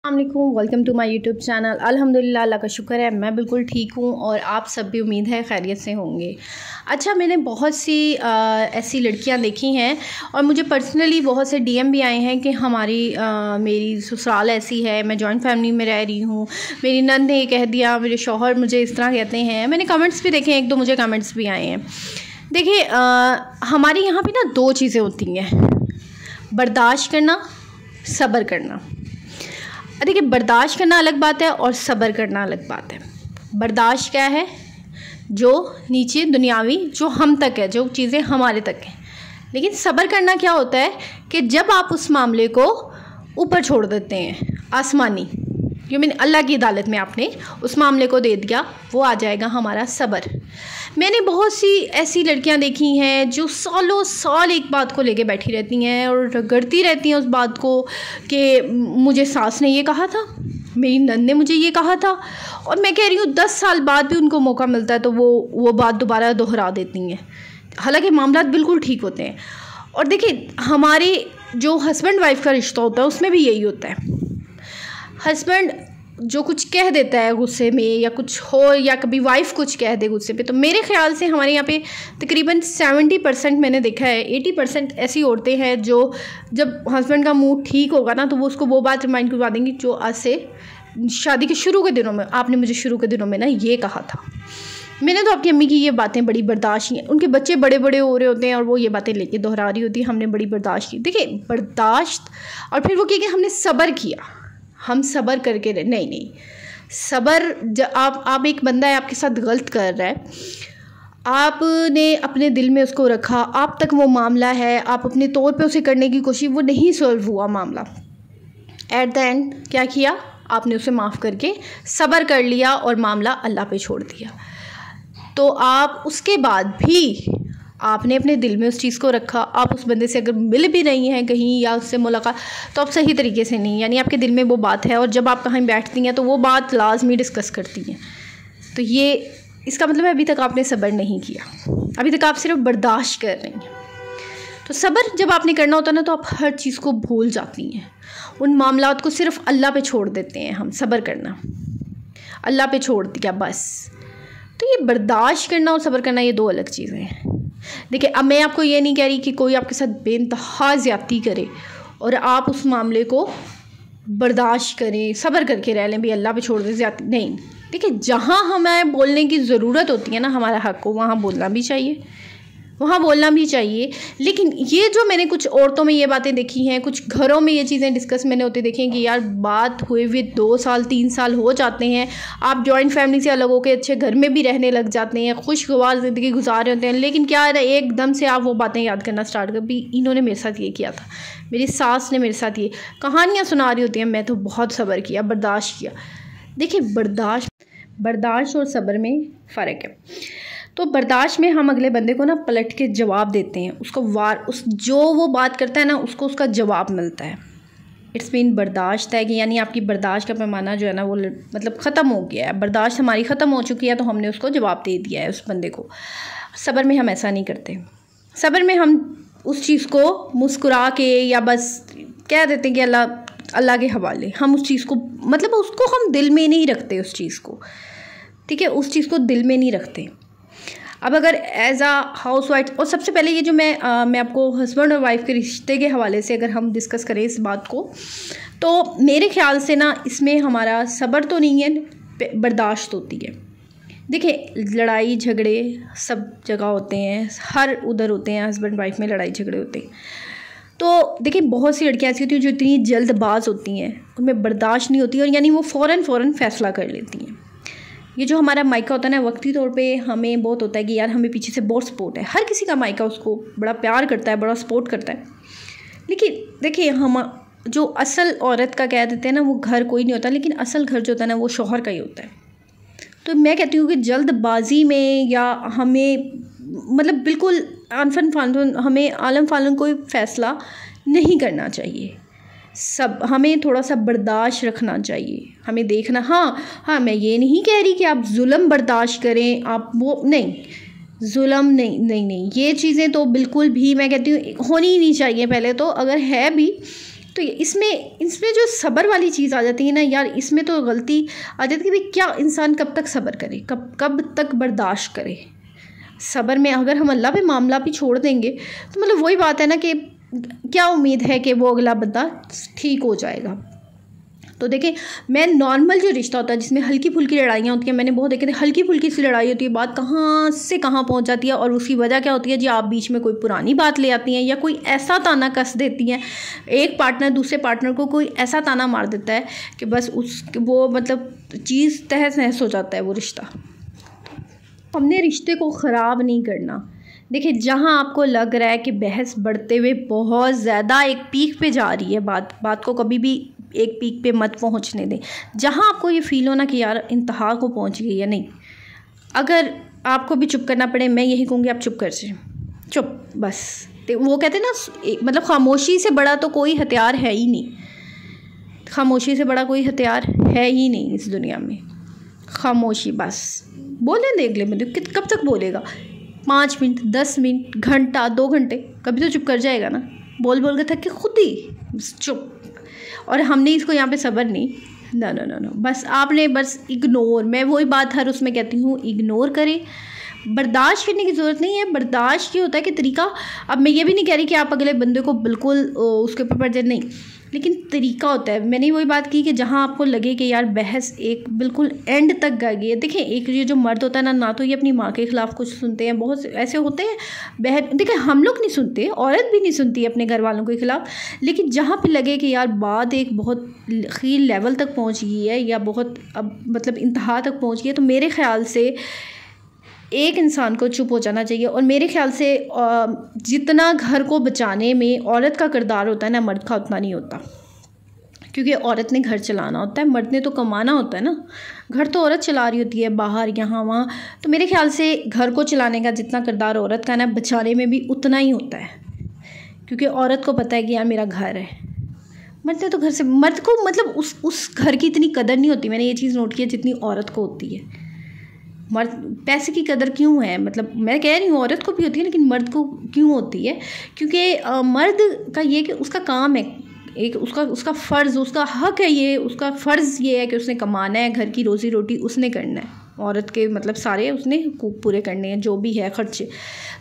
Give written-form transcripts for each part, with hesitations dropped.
Welcome to my YouTube channel. अल्हम्दुलिल्लाह, अल्लाह का शुक्र है मैं बिल्कुल ठीक हूँ और आप सब भी उम्मीद है खैरियत से होंगे। अच्छा, मैंने बहुत सी ऐसी लड़कियाँ देखी हैं और मुझे पर्सनली बहुत से डीएम भी आए हैं कि मेरी ससुराल ऐसी है, मैं जॉइंट फैमिली में रह रही हूँ, मेरी नंद ने ये कह दिया, मेरे शौहर मुझे इस तरह कहते हैं। मैंने कमेंट्स भी देखे हैं, एक दो मुझे कमेंट्स भी आए हैं। देखिए, हमारे यहाँ पे ना दो चीज़ें होती हैं, बर्दाश्त करना, सब्र करना। देखिए, बर्दाश्त करना अलग बात है और सब्र करना अलग बात है। बर्दाश्त क्या है? जो नीचे दुनियावी, जो हम तक है, जो चीज़ें हमारे तक हैं। लेकिन सब्र करना क्या होता है कि जब आप उस मामले को ऊपर छोड़ देते हैं, आसमानी, यू मीन अल्लाह की अदालत में आपने उस मामले को दे दिया, वो आ जाएगा हमारा सब्र। मैंने बहुत सी ऐसी लड़कियां देखी हैं जो सालों साल एक बात को लेके बैठी रहती हैं और रगड़ती रहती हैं उस बात को कि मुझे सास ने ये कहा था, मेरी नंद ने मुझे ये कहा था, और मैं कह रही हूँ 10 साल बाद भी उनको मौका मिलता है तो वो बात दोबारा दोहरा देती हैं, हालांकि मामला बिल्कुल ठीक होते हैं। और देखिए, हमारे जो हस्बैंड वाइफ का रिश्ता होता है उसमें भी यही होता है। हस्बैंड जो कुछ कह देता है गुस्से में या कुछ हो, या कभी वाइफ कुछ कह दे गुस्से पे, तो मेरे ख्याल से हमारे यहाँ पे तकरीबन 70% मैंने देखा है, 80% ऐसी औरतें हैं जो जब हस्बैंड का मूड ठीक होगा ना तो वो उसको वो बात रिमाइंड करवा देंगी जो आज से शादी के शुरू के दिनों में आपने मुझे शुरू के दिनों में ना ये कहा था। मैंने तो आपकी अम्मी की ये बातें बड़ी बर्दाश्त की, उनके बच्चे बड़े बड़े हो रहे होते हैं और वो ये बातें लेके दोहरा रही होती है, हमने बड़ी बर्दाश्त की। देखिए, बर्दाश्त और फिर वो कह कि हमने सब्र किया, हम सब्र करके रहे, नहीं, सब्र आप एक बंदा है, आपके साथ गलत कर रहा है, आपने अपने दिल में उसको रखा, आप तक वो मामला है, आप अपने तौर पे उसे करने की कोशिश, वो नहीं सॉल्व हुआ मामला, एट द एंड क्या किया आपने? उसे माफ़ करके सब्र कर लिया और मामला अल्लाह पे छोड़ दिया। तो आप उसके बाद भी आपने अपने दिल में उस चीज़ को रखा, आप उस बंदे से अगर मिल भी रही हैं कहीं या उससे मुलाकात, तो आप सही तरीके से नहीं, यानी आपके दिल में वो बात है और जब आप कहीं बैठती हैं तो वो बात लाजमी डिस्कस करती हैं। तो ये इसका मतलब है अभी तक आपने सब्र नहीं किया, अभी तक आप सिर्फ बर्दाश्त कर रही हैं। तो सब्र जब आपने करना होता है ना तो आप हर चीज़ को भूल जाती हैं, उन मामलात को सिर्फ अल्लाह पे छोड़ देते हैं। हम सब्र करना अल्लाह पे छोड़ दिया बस। तो ये बर्दाश्त करना और सब्र करना ये दो अलग चीज़ें हैं। देखिए, अब मैं आपको ये नहीं कह रही कि कोई आपके साथ बेइंतहा ज़्यादती करे और आप उस मामले को बर्दाश्त करें, सब्र करके रह लें, भी अल्लाह पे छोड़ दें ज़्यादती, नहीं। देखिए, जहाँ हमें बोलने की ज़रूरत होती है ना, हमारा हक़ हो, वहाँ बोलना भी चाहिए, वहाँ बोलना भी चाहिए। लेकिन ये जो मैंने कुछ औरतों में ये बातें देखी हैं, कुछ घरों में ये चीज़ें डिस्कस मैंने होते देखी हैं कि यार बात हुए हुए 2 साल 3 साल हो जाते हैं, आप जॉइंट फैमिली से अलग होकर अच्छे घर में भी रहने लग जाते हैं, खुशगवार ज़िंदगी गुजार रहे होते हैं, लेकिन क्या है एकदम से आप वो बातें याद करना स्टार्ट कर, भी इन्होंने मेरे साथ ये किया था, मेरी सास ने मेरे साथ ये कहानियाँ सुना रही होती हैं, मैं तो बहुत सब्र किया, बर्दाश्त किया। देखिए, बर्दाश्त और सब्र में फ़र्क है। तो बर्दाश्त में हम अगले बंदे को ना पलट के जवाब देते हैं, उसको जो वो बात करता है ना उसको उसका जवाब मिलता है। इट्स मीन बर्दाश्त है कि यानी आपकी बर्दाश्त का पैमाना जो है ना वो मतलब ख़त्म हो गया है, बर्दाश्त हमारी ख़त्म हो चुकी है, तो हमने उसको जवाब दे दिया है उस बंदे को। सब्र में हम ऐसा नहीं करते। सब्र में हम उस चीज़ को मुस्कुरा के या बस कह देते हैं कि अल्लाह के हवाले, हम उस चीज़ को मतलब उसको हम दिल में नहीं रखते, उस चीज़ को, ठीक है, उस चीज़ को दिल में नहीं रखते। अब अगर एज आ हाउस वाइफ, और सबसे पहले ये जो मैं आपको हस्बैंड और वाइफ के रिश्ते के हवाले से अगर हम डिस्कस करें इस बात को, तो मेरे ख्याल से ना इसमें हमारा सब्र तो नहीं है, बर्दाश्त होती है। देखिए, लड़ाई झगड़े सब जगह होते हैं, हर उधर होते हैं, हस्बैंड वाइफ में लड़ाई झगड़े होते हैं। तो देखिए, बहुत सी लड़कियाँ ऐसी होती हैं जो इतनी जल्दबाज होती हैं, उनमें बर्दाश्त नहीं होती और यानी वो फ़ौरन फ़ैसला कर लेती हैं। ये जो हमारा मायका होता है ना, वक्ती तौर पे हमें बहुत होता है कि यार हमें पीछे से बहुत सपोर्ट है, हर किसी का मायका उसको बड़ा प्यार करता है, बड़ा सपोर्ट करता है। लेकिन देखिए, हम जो असल औरत का कह देते हैं ना, वो घर कोई नहीं होता, लेकिन असल घर जो होता है ना वो शौहर का ही होता है। तो मैं कहती हूँ कि जल्दबाजी में या हमें मतलब बिल्कुल अनफन फालतू हमें आलम फालम कोई फ़ैसला नहीं करना चाहिए। हमें थोड़ा सा बर्दाश्त रखना चाहिए, हमें देखना, हाँ मैं ये नहीं कह रही कि आप जुल्म बर्दाश्त करें, आप वो नहीं, जुल्म नहीं, ये चीज़ें तो बिल्कुल भी मैं कहती हूँ होनी ही नहीं चाहिए। पहले तो अगर है भी तो इसमें जो सब्र वाली चीज़ आ जाती है ना यार, इसमें तो गलती आ जाती है कि भाई क्या इंसान कब तक सब्र करे, कब तक बर्दाश्त करे। सब्र में अगर हम अल्लाह पे मामला भी छोड़ देंगे तो मतलब वही बात है ना कि क्या उम्मीद है कि वो अगला बंदा ठीक हो जाएगा। तो देखें, मैं नॉर्मल जो रिश्ता होता है जिसमें हल्की फुल्की लड़ाइयाँ होती हैं, मैंने बहुत देखे थे, हल्की फुल्की सी लड़ाई होती है, बात कहाँ से कहाँ पहुँच जाती है और उसकी वजह क्या होती है जी, आप बीच में कोई पुरानी बात ले आती हैं या कोई ऐसा ताना कस देती हैं, एक पार्टनर दूसरे पार्टनर को कोई ऐसा ताना मार देता है कि बस वो मतलब चीज़ तहस नहस हो जाता है वो रिश्ता। हमने रिश्ते को ख़राब नहीं करना। देखिए, जहाँ आपको लग रहा है कि बहस बढ़ते हुए बहुत ज़्यादा एक पीक पे जा रही है, बात को कभी भी एक पीक पे मत पहुँचने दें। जहाँ आपको ये फ़ील होना कि यार इंतहा को पहुँच गई है, नहीं, अगर आपको भी चुप करना पड़े, मैं यही कहूँगी आप चुप कर जाए, चुप बस। तो वो कहते हैं ना, मतलब खामोशी से बड़ा तो कोई हथियार है ही नहीं, खामोशी से बड़ा कोई हथियार है ही नहीं इस दुनिया में। खामोशी बस, बोले देख ले, मतलब कब तक बोलेगा, 5 मिनट 10 मिनट घंटा 2 घंटे, कभी तो चुप कर जाएगा ना। बोल के थक के खुद ही चुप। और हमने इसको यहाँ पे सब्र नहीं, नो, बस आपने बस इग्नोर, मैं वही बात हर उसमें कहती हूँ, इग्नोर करें। बर्दाश्त करने की ज़रूरत नहीं है। बर्दाश्त ये होता है कि तरीका, अब मैं ये भी नहीं कह रही कि आप अगले बंदे को बिल्कुल उसके ऊपर पड़ जाए, नहीं, लेकिन तरीका होता है। मैंने वही बात की कि जहाँ आपको लगे कि यार बहस एक बिल्कुल एंड तक गई है। देखिए, एक ये जो मर्द होता है ना तो ये अपनी माँ के ख़िलाफ़ कुछ सुनते हैं, बहुत ऐसे होते हैं बहन, देखिए हम लोग नहीं सुनते, औरत भी नहीं सुनती है अपने घर वालों के ख़िलाफ़, लेकिन जहाँ पे लगे कि यार बात एक बहुत खील लेवल तक पहुँच गई है या बहुत अब मतलब इंतहा तक पहुँच गई है, तो मेरे ख़्याल से एक इंसान को चुप हो जाना चाहिए। और मेरे ख्याल से जितना घर को बचाने में औरत का किरदार होता है ना, मर्द का उतना नहीं होता, क्योंकि औरत ने घर चलाना होता है, मर्द ने तो कमाना होता है ना। घर तो औरत चला रही होती है बाहर यहाँ वहाँ, तो मेरे ख्याल से घर को चलाने का जितना किरदार औरत का ना, बचाने में भी उतना ही होता है, क्योंकि औरत को पता है कि यार मेरा घर है। मर्द ने तो घर से, मर्द को मतलब उस घर की इतनी कदर नहीं होती, मैंने ये चीज़ नोट की है, जितनी औरत को होती है। मर्द पैसे की कदर क्यों है, मतलब मैं कह रही हूँ औरत को भी होती है, लेकिन मर्द को क्यों होती है, क्योंकि मर्द का ये कि उसका काम है, एक उसका फ़र्ज़, उसका हक़ है, ये उसका फ़र्ज़ ये है कि उसने कमाना है, घर की रोज़ी रोटी उसने करना है। औरत के मतलब सारे उसने हुकूक पूरे करने हैं, जो भी है ख़र्चे।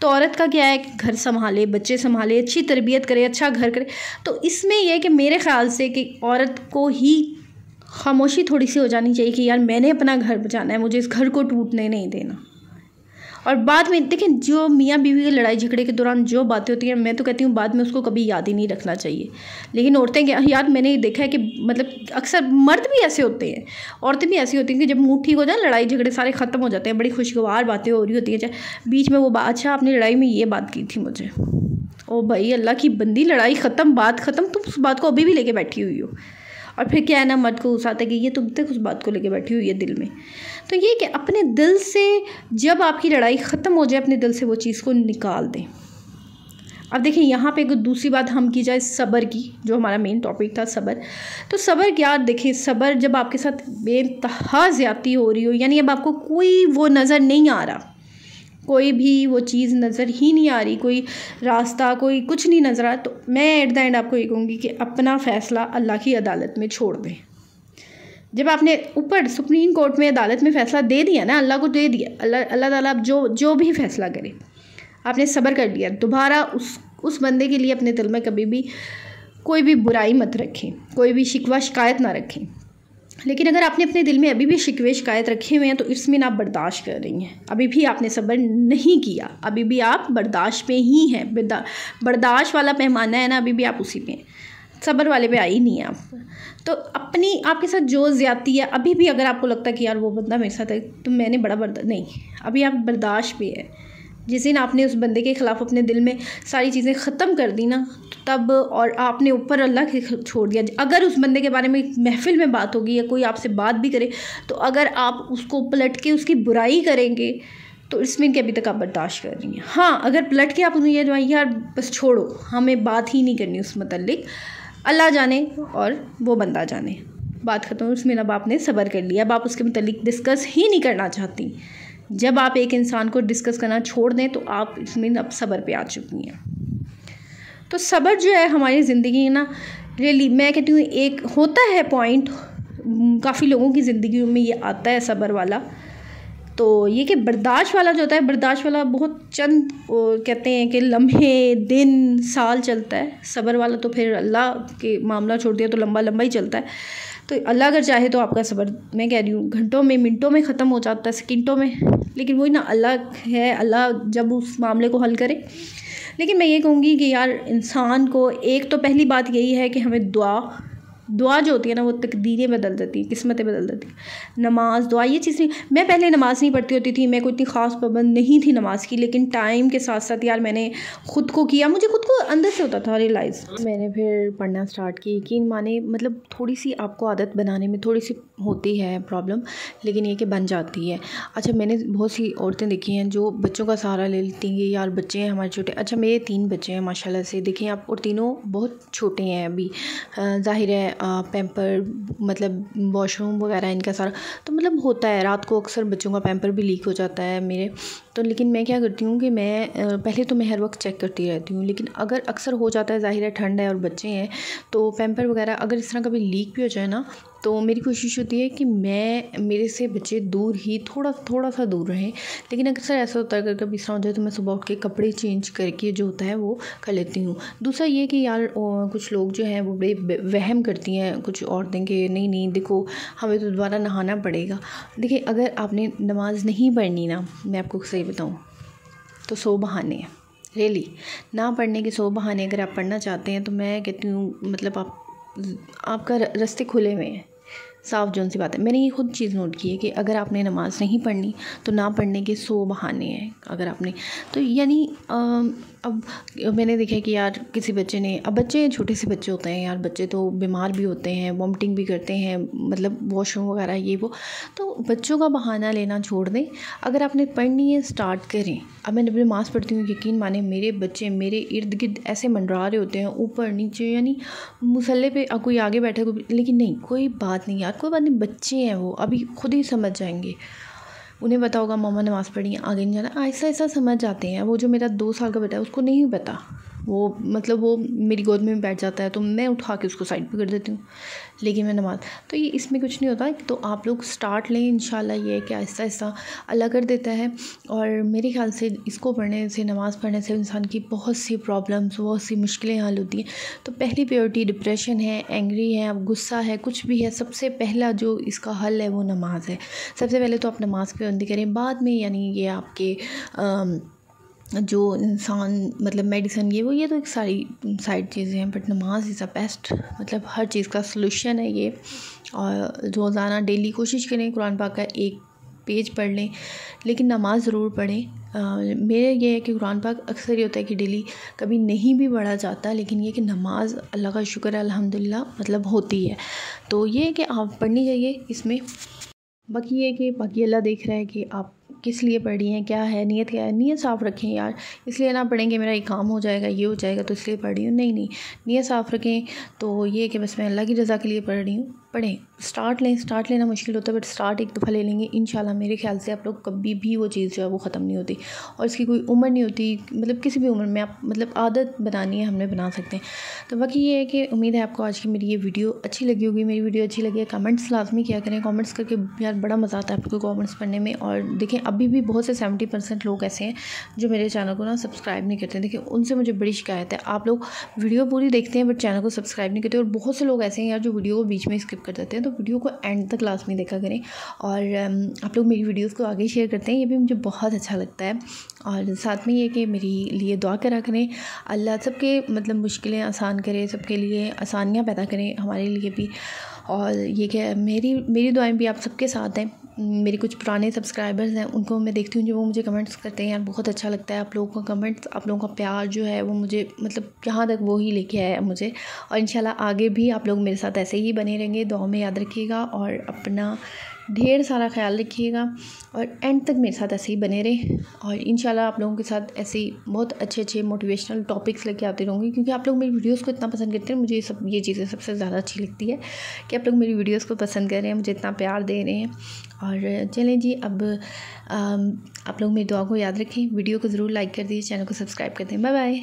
तो औरत का क्या है कि घर संभाले, बच्चे संभाले, अच्छी तरबियत करे, अच्छा घर करे। तो इसमें यह है कि मेरे ख़्याल से कि औरत को ही खामोशी थोड़ी सी हो जानी चाहिए कि यार मैंने अपना घर बचाना है, मुझे इस घर को टूटने नहीं देना। और बाद में देखें, जो मियाँ बीवी की लड़ाई झगड़े के दौरान जो बातें होती हैं, मैं तो कहती हूँ बाद में उसको कभी याद ही नहीं रखना चाहिए। लेकिन औरतें क्या यार, मैंने देखा है कि मतलब अक्सर मर्द भी ऐसे होते हैं, औरतें भी ऐसी होती हैं कि जब मूड ठीक हो जाए, लड़ाई झगड़े सारे ख़त्म हो जाते हैं, बड़ी खुशगवार बातें हो रही होती हैं, चाहे बीच में वो बात, अच्छा आपने लड़ाई में ये बात की थी मुझे, ओ भाई अल्लाह की बंदी, लड़ाई ख़त्म, बात ख़त्म, तुम उस बात को अभी भी लेके बैठी हुई हो। और फिर क्या है ना, मर्द को गुस्सा आता है कि ये तुम तक उस बात को लेके बैठी हुई है दिल में। तो ये कि अपने दिल से जब आपकी लड़ाई ख़त्म हो जाए, अपने दिल से वो चीज़ को निकाल दें। अब देखिए, यहाँ पे एक दूसरी बात हम की जाए सब्र की, जो हमारा मेन टॉपिक था सब्र। तो सब्र क्या, देखिए सब्र जब आपके साथ बेइंतहा ज़्यादती हो रही हो, यानी अब आपको कोई वो नज़र नहीं आ रहा, कोई भी वो चीज़ नज़र ही नहीं आ रही, कोई रास्ता, कोई कुछ नहीं नज़र आ रहा, तो मैं एट द एंड आपको ये कहूँगी कि अपना फ़ैसला अल्लाह की अदालत में छोड़ दें। जब आपने ऊपर सुप्रीम कोर्ट में अदालत में फ़ैसला दे दिया ना, अल्लाह को दे दिया, अल्लाह ताला आप जो भी फ़ैसला करे, आपने सब्र कर लिया, दोबारा उस बंदे के लिए अपने दिल में कभी भी कोई भी बुराई मत रखें, कोई भी शिकवा शिकायत ना रखें। लेकिन अगर आपने अपने दिल में अभी भी शिकवे शिकायत रखे हुए हैं, तो इसमें आप बर्दाश्त कर रही हैं, अभी भी आपने सब्र नहीं किया, अभी भी आप बर्दाश्त पे ही हैं। बर्दाश्त वाला पैमाना है ना, अभी भी आप उसी पे हैं, सब्र वाले पे आई नहीं है आप। तो अपनी आपके साथ जो ज़्यादती है, अभी भी अगर आपको लगता है कि यार वो बंदा मेरे साथ है तो मैंने बड़ा बर्दाश्त नहीं, अभी आप बर्दाश्त पे है। जिस दिन आपने उस बंदे के ख़िलाफ़ अपने दिल में सारी चीज़ें ख़त्म कर दी ना, तब और आपने ऊपर अल्लाह के छोड़ दिया। अगर उस बंदे के बारे में महफ़िल में बात होगी या कोई आपसे बात भी करे, तो अगर आप उसको पलट के उसकी बुराई करेंगे, तो इसमें कि अभी तक आप बर्दाश्त कर रही हैं। हाँ, अगर पलट के आप उन्हें ये जो यार बस छोड़ो, हमें बात ही नहीं करनी उस मुतल्लिक, अल्लाह जाने और वो बंदा जाने, बात ख़त्म, उसमें अब आपने सब्र कर लिया, अब आप उसके मुतल्लिक डिस्कस ही नहीं करना चाहती। जब आप एक इंसान को डिस्कस करना छोड़ दें, तो आप इसमें अब सब्र पे आ चुकी हैं। तो सब्र जो है हमारी ज़िंदगी ना रियली मैं कहती हूँ एक होता है पॉइंट, काफ़ी लोगों की ज़िंदगी में ये आता है सब्र वाला। तो ये कि बर्दाश्त वाला जो होता है, बर्दाश्त वाला बहुत चंद कहते हैं कि लम्हे, दिन, साल चलता है। सब्र वाला तो फिर अल्लाह के मामला छोड़ दिया तो लंबा लंबा ही चलता है। तो अल्लाह अगर चाहे तो आपका सब्र, मैं कह रही हूँ, घंटों में, मिनटों में ख़त्म हो जाता है, सेकंडों में। लेकिन वही ना, अल्लाह है, अल्लाह जब उस मामले को हल करे। लेकिन मैं ये कहूँगी कि यार इंसान को एक तो पहली बात यही है कि हमें दुआ जो होती है ना वो तकदीरें बदल देती है, किस्मतें बदल देती है। नमाज, दुआ, ये चीज़ नहीं। मैं पहले नमाज़ नहीं पढ़ती होती थी, मैं कोई इतनी ख़ास पाबंद नहीं थी नमाज की, लेकिन टाइम के साथ साथ यार मैंने ख़ुद को किया, मुझे खुद को अंदर से होता था रियलाइज़। मैंने फिर पढ़ना स्टार्ट की। यकीन माने मतलब थोड़ी सी आपको आदत बनाने में थोड़ी सी होती है प्रॉब्लम, लेकिन ये कि बन जाती है। अच्छा, मैंने बहुत सी औरतें देखी हैं जो बच्चों का सहारा ले लेती हैं। यार बच्चे हैं हमारे छोटे। अच्छा, मेरे 3 बच्चे हैं माशाल्लाह से, देखें आप, और तीनों बहुत छोटे हैं अभी। ज़ाहिर है पैम्पर मतलब वॉशरूम वगैरह इनका सारा तो मतलब होता है, रात को अक्सर बच्चों का पैम्पर भी लीक हो जाता है मेरे तो। लेकिन मैं क्या करती हूँ कि मैं पहले तो मैं हर वक्त चेक करती रहती हूँ, लेकिन अगर अक्सर हो जाता है, ज़ाहिर है ठंड है और बच्चे हैं, तो पैम्पर वगैरह अगर इस तरह कभी लीक भी हो जाए ना, तो मेरी कोशिश होती है कि मेरे से बच्चे दूर ही थोड़ा सा दूर रहें। लेकिन अक्सर ऐसा होता है अगर कभी इस तरह हो जाए तो मैं सुबह उठ के कपड़े चेंज करके जो होता है वो कर लेती हूँ। दूसरा ये कि यार कुछ लोग जो हैं वो बड़े वहम करती हैं, कुछ औरतें के नहीं देखो हमें तो दोबारा नहाना पड़ेगा। देखिए, अगर आपने नमाज़ नहीं पढ़नी ना, मैं आपको सही बताऊँ तो 100 बहाने हैं। रियली ना पढ़ने के 100 बहाने। अगर आप पढ़ना चाहते हैं तो मैं कहती हूँ मतलब आपका रास्ते खुले हुए हैं, साफ जौन सी बात है। मैंने ये खुद चीज़ नोट की है कि अगर आपने नमाज़ नहीं पढ़नी तो ना पढ़ने के 100 बहाने हैं। अगर आपने तो यानी अब मैंने देखा कि यार किसी बच्चे ने, अब बच्चे छोटे से बच्चे होते हैं यार, बच्चे तो बीमार भी होते हैं, वॉमिटिंग भी करते हैं, मतलब वॉशरूम वगैरह ये वो, तो बच्चों का बहाना लेना छोड़ दें। अगर आपने पढ़नी है स्टार्ट करें। अब मैं नमाज़ पढ़ती हूँ, यकीन माने मेरे बच्चे मेरे इर्द गिर्द ऐसे मंडरा रहे होते हैं, ऊपर नीचे, यानी मुसल्ले पे कोई आगे बैठा कोई, लेकिन नहीं, कोई बात नहीं यार, कोई बात नहीं, बच्चे हैं वो अभी खुद ही समझ जाएंगे। उन्हें पता होगा मम्मा नमाज़ पढ़ी, आगे नहीं जाना, ऐसा समझ जाते हैं। वो जो मेरा 2 साल का बेटा है उसको नहीं पता, वो मतलब वो मेरी गोद में बैठ जाता है तो मैं उठा के उसको साइड पे कर देती हूँ, लेकिन मैं नमाज़, तो ये इसमें कुछ नहीं होता। तो आप लोग स्टार्ट लें, इंशाल्लाह ये है कि आहिस्ता आहिस्ता अल्लाह कर देता है। और मेरे ख्याल से इसको पढ़ने से, नमाज़ पढ़ने से इंसान की बहुत सी प्रॉब्लम्स, बहुत सी मुश्किलें हल होती हैं। तो पहली प्रायोरिटी डिप्रेशन है, एंग्री है, अब गुस्सा है, कुछ भी है, सबसे पहला जो इसका हल है वो नमाज़ है। सबसे पहले तो आप नमाज़ पे बंदी करें, बाद में यानी ये आपके जो इंसान मतलब मेडिसिन ये तो एक सारी साइड चीज़ें हैं, बट नमाज इज़ द बेस्ट, मतलब हर चीज़ का सलूशन है ये। और रोज़ाना डेली कोशिश करें कुरान पाक का एक पेज पढ़ लें, लेकिन नमाज ज़रूर पढ़ें। मेरे ये है कि कुरान पाक अक्सर ये होता है कि डेली कभी नहीं भी पढ़ा जाता, लेकिन ये कि नमाज अल्लाह का शुक्र है अल्हम्दुलिल्लाह मतलब होती है। तो ये है कि आप पढ़नी चाहिए इसमें। बाकी ये कि बाकी अल्लाह देख रहा है कि आप किस लिए पढ़ रही हैं, क्या है नीयत, क्या है। नीयत साफ़ रखें यार, इसलिए ना पढ़ेंगे मेरा ये काम हो जाएगा, ये हो जाएगा तो इसलिए पढ़ रही हूँ, नहीं, नीयत साफ़ रखें। तो ये कि बस मैं अल्लाह की रज़ा के लिए पढ़ रही हूँ। पढ़ें, स्टार्ट लें। स्टार्ट लेना मुश्किल होता है, बट स्टार्ट एक दफ़ा ले लेंगे इंशाल्लाह, मेरे ख्याल से आप लोग कभी भी वो चीज़ जो है वो ख़त्म नहीं होती, और इसकी कोई उम्र नहीं होती, मतलब किसी भी उम्र में आप मतलब आदत बनानी है हमने बना सकते हैं। तो बाकी ये है कि उम्मीद है आपको आज की मेरी ये वीडियो अच्छी लगी होगी। मेरी वीडियो अच्छी लगी है कमेंट्स लाजमी किया करें, कमेंट्स करके यार बड़ा मज़ा आता है आपको कमेंट्स पढ़ने में। और देखें अभी भी बहुत से 70% लोग ऐसे हैं जो मेरे चैनल को ना सब्सक्राइब नहीं करते। देखिए उनसे मुझे बड़ी शिकायत है, आप लोग वीडियो पूरी देखते हैं बट चैनल को सब्सक्राइब नहीं करते। और बहुत से लोग ऐसे हैं यार जो वीडियो को बीच में स्किप कर देते हैं, तो वीडियो को एंड तक लाजमी देखा करें। और आप लोग मेरी वीडियोस को आगे शेयर करते हैं, ये भी मुझे बहुत अच्छा लगता है। और साथ में ये कि मेरी लिए दुआ करा करें, अल्लाह सबके मतलब मुश्किलें आसान करे, सबके लिए आसानियाँ पैदा करें, हमारे लिए भी। और ये कि मेरी दुआएं भी आप सबके साथ हैं। मेरे कुछ पुराने सब्सक्राइबर्स हैं, उनको मैं देखती हूँ जो वो मुझे कमेंट्स करते हैं, यार बहुत अच्छा लगता है आप लोगों का कमेंट्स, आप लोगों का प्यार जो है वो मुझे मतलब यहाँ तक वो ही लेके आया है मुझे। और इंशाल्लाह आगे भी आप लोग मेरे साथ ऐसे ही बने रहेंगे। दुआ में याद रखिएगा और अपना ढेर सारा ख्याल रखिएगा, और एंड तक मेरे साथ ऐसे ही बने रहें। और इंशाल्लाह आप लोगों के साथ ऐसे ही बहुत अच्छे मोटिवेशनल टॉपिक्स लेके आती रहूँगी, क्योंकि आप लोग मेरी वीडियोस को इतना पसंद करते हैं। मुझे ये चीज़ें सबसे ज़्यादा अच्छी लगती है कि आप लोग मेरी वीडियोस को पसंद कर रहे हैं, मुझे इतना प्यार दे रहे हैं। और चलें जी, अब आप लोग मेरी दुआ को याद रखें, वीडियो को ज़रूर लाइक कर दीजिए, चैनल को सब्सक्राइब कर दें। Bye bye.